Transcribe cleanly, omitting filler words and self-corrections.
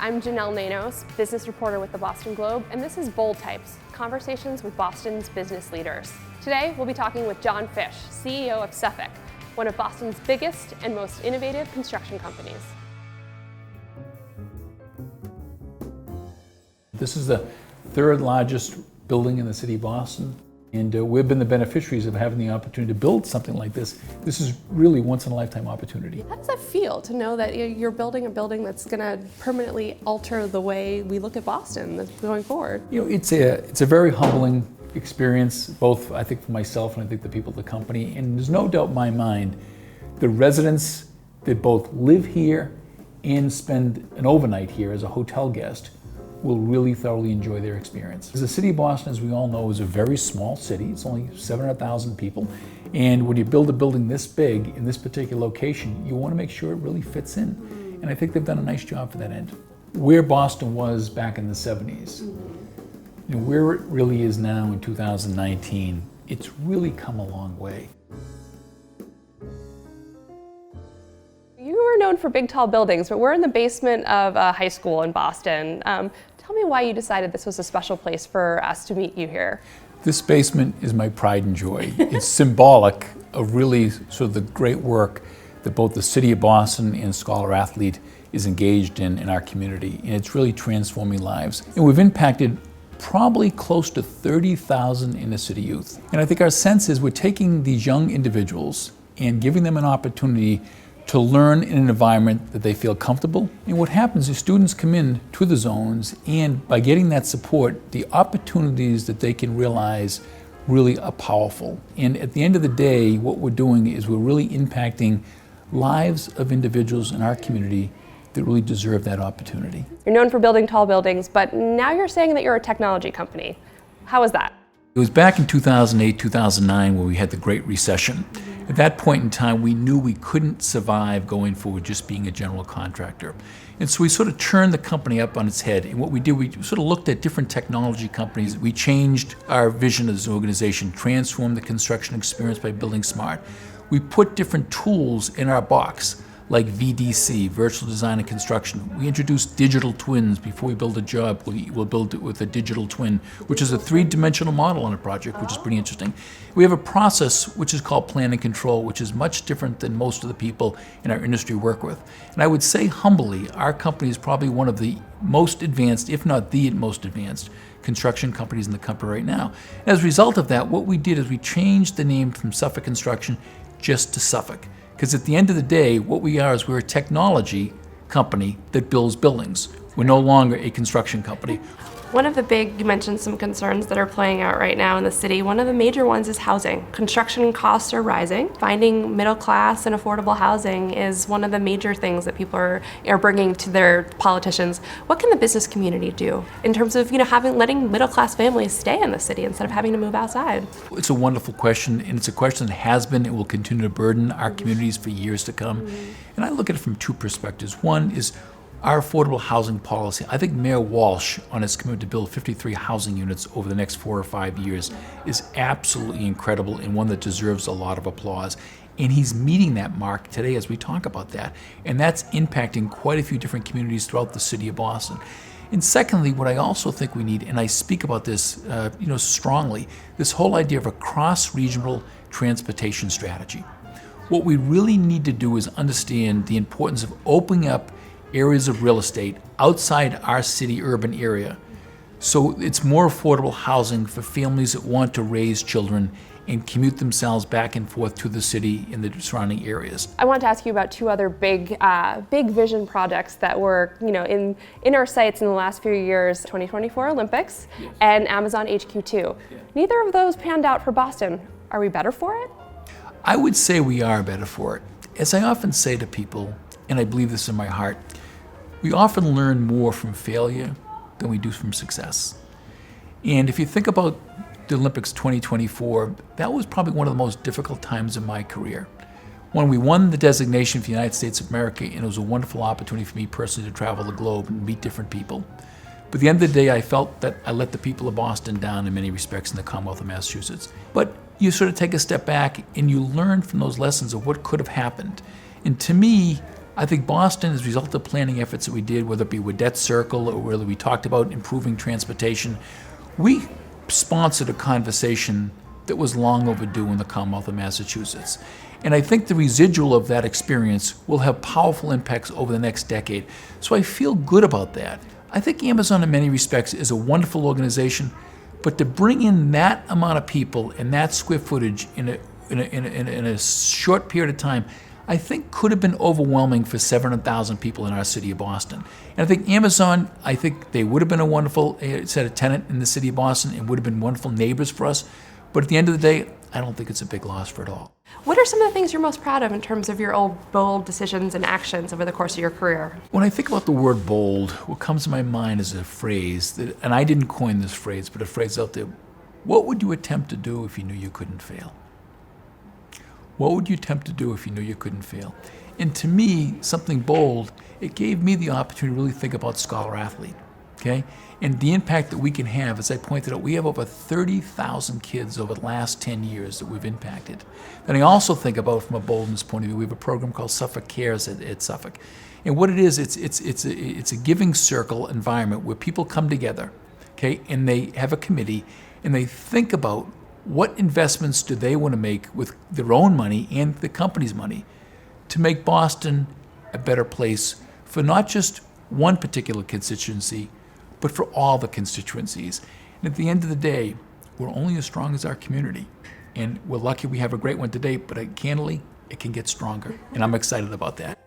I'm Janelle Nanos, business reporter with the Boston Globe, and this is Bold Types, conversations with Boston's business leaders. Today, we'll be talking with John Fish, CEO of Suffolk, one of Boston's biggest and most innovative construction companies. This is the third largest building in the city of Boston, and we've been the beneficiaries of having the opportunity to build something like this. This is really once-in-a-lifetime opportunity. How does that feel to know that you're building a building that's going to permanently alter the way we look at Boston going forward? You know, it's a very humbling experience, both I think for myself and I think the people at the company. And there's no doubt in my mind, the residents that both live here and spend an overnight here as a hotel guest will really thoroughly enjoy their experience. The city of Boston, as we all know, is a very small city. It's only 700,000 people. And when you build a building this big in this particular location, you want to make sure it really fits in. And I think they've done a nice job for that end. Where Boston was back in the 70s, you know, where it really is now in 2019, it's really come a long way. You are known for big, tall buildings, but we're in the basement of a high school in Boston. Tell me why you decided this was a special place for us to meet you here. This basement is my pride and joy. It's symbolic of really sort of the great work that both the city of Boston and Scholar Athlete is engaged in our community, and it's really transforming lives. And we've impacted probably close to 30,000 inner city youth. And I think our sense is we're taking these young individuals and giving them an opportunity to learn in an environment that they feel comfortable. And what happens is students come in to the zones, and by getting that support, the opportunities that they can realize really are powerful. And at the end of the day, what we're doing is we're really impacting lives of individuals in our community that really deserve that opportunity. You're known for building tall buildings, but now you're saying that you're a technology company. How is that? It was back in 2008, 2009 when we had the Great Recession. At that point in time, we knew we couldn't survive going forward just being a general contractor. And so we sort of turned the company up on its head. And what we did, we sort of looked at different technology companies. We changed our vision as an organization, transformed the construction experience by building smart. We put different tools in our box, like VDC, Virtual Design and Construction. We introduced digital twins. Before we build a job, we'll build it with a digital twin, which is a three-dimensional model on a project, which is pretty interesting. We have a process which is called plan and control, which is much different than most of the people in our industry work with. And I would say humbly, our company is probably one of the most advanced, if not the most advanced, construction companies in the country right now. And as a result of that, what we did is we changed the name from Suffolk Construction just to Suffolk. Because at the end of the day, what we are is we're a technology company that builds buildings. We're no longer a construction company. One of the you mentioned some concerns that are playing out right now in the city. One of the major ones is housing. Construction costs are rising. Finding middle class and affordable housing is one of the major things that people are bringing to their politicians. What can the business community do in terms of letting middle class families stay in the city instead of having to move outside? It's a wonderful question, and it's a question that has been and will continue to burden our communities for years to come. And I look at it from two perspectives. One is our affordable housing policy. I think Mayor Walsh, on his commitment to build 53 housing units over the next 4 or 5 years, is absolutely incredible and one that deserves a lot of applause. And he's meeting that mark today as we talk about that. And that's impacting quite a few different communities throughout the city of Boston. And secondly, what I also think we need, and I speak about this strongly, this whole idea of a cross-regional transportation strategy. What we really need to do is understand the importance of opening up areas of real estate outside our city urban area, so it's more affordable housing for families that want to raise children and commute themselves back and forth to the city and the surrounding areas. I want to ask you about two other big vision projects that were in our sights in the last few years: 2024 Olympics and Amazon HQ2. Neither of those panned out for Boston. Are we better for it? I would say we are better for it. As I often say to people, and I believe this in my heart, we often learn more from failure than we do from success. And if you think about the Olympics 2024, that was probably one of the most difficult times in my career. When we won the designation for the United States of America, and it was a wonderful opportunity for me personally to travel the globe and meet different people. But at the end of the day, I felt that I let the people of Boston down in many respects in the Commonwealth of Massachusetts. But you sort of take a step back and you learn from those lessons of what could have happened. And to me, I think Boston, as a result of planning efforts that we did, whether it be Widette Circle or whether we talked about improving transportation, we sponsored a conversation that was long overdue in the Commonwealth of Massachusetts. And I think the residual of that experience will have powerful impacts over the next decade. So I feel good about that. I think Amazon, in many respects, is a wonderful organization, but to bring in that amount of people and that square footage in a short period of time, I think could have been overwhelming for 700,000 people in our city of Boston. And I think Amazon, I think they would have been a wonderful set of tenant in the city of Boston and would have been wonderful neighbors for us. But at the end of the day, I don't think it's a big loss for it all. What are some of the things you're most proud of in terms of your bold decisions and actions over the course of your career? When I think about the word bold, what comes to my mind is a phrase, that, and I didn't coin this phrase, but a phrase out there: what would you attempt to do if you knew you couldn't fail? What would you attempt to do if you knew you couldn't fail? And to me, something bold, it gave me the opportunity to really think about scholar-athlete, okay? And the impact that we can have. As I pointed out, we have over 30,000 kids over the last 10 years that we've impacted. Then I also think about, from a boldness point of view, we have a program called Suffolk Cares at Suffolk. And what it is, it's a giving circle environment where people come together, okay, and they have a committee, and they think about what investments do they want to make with their own money and the company's money to make Boston a better place for not just one particular constituency, but for all the constituencies. And at the end of the day, we're only as strong as our community. And we're lucky we have a great one today, but candidly, it can get stronger. And I'm excited about that.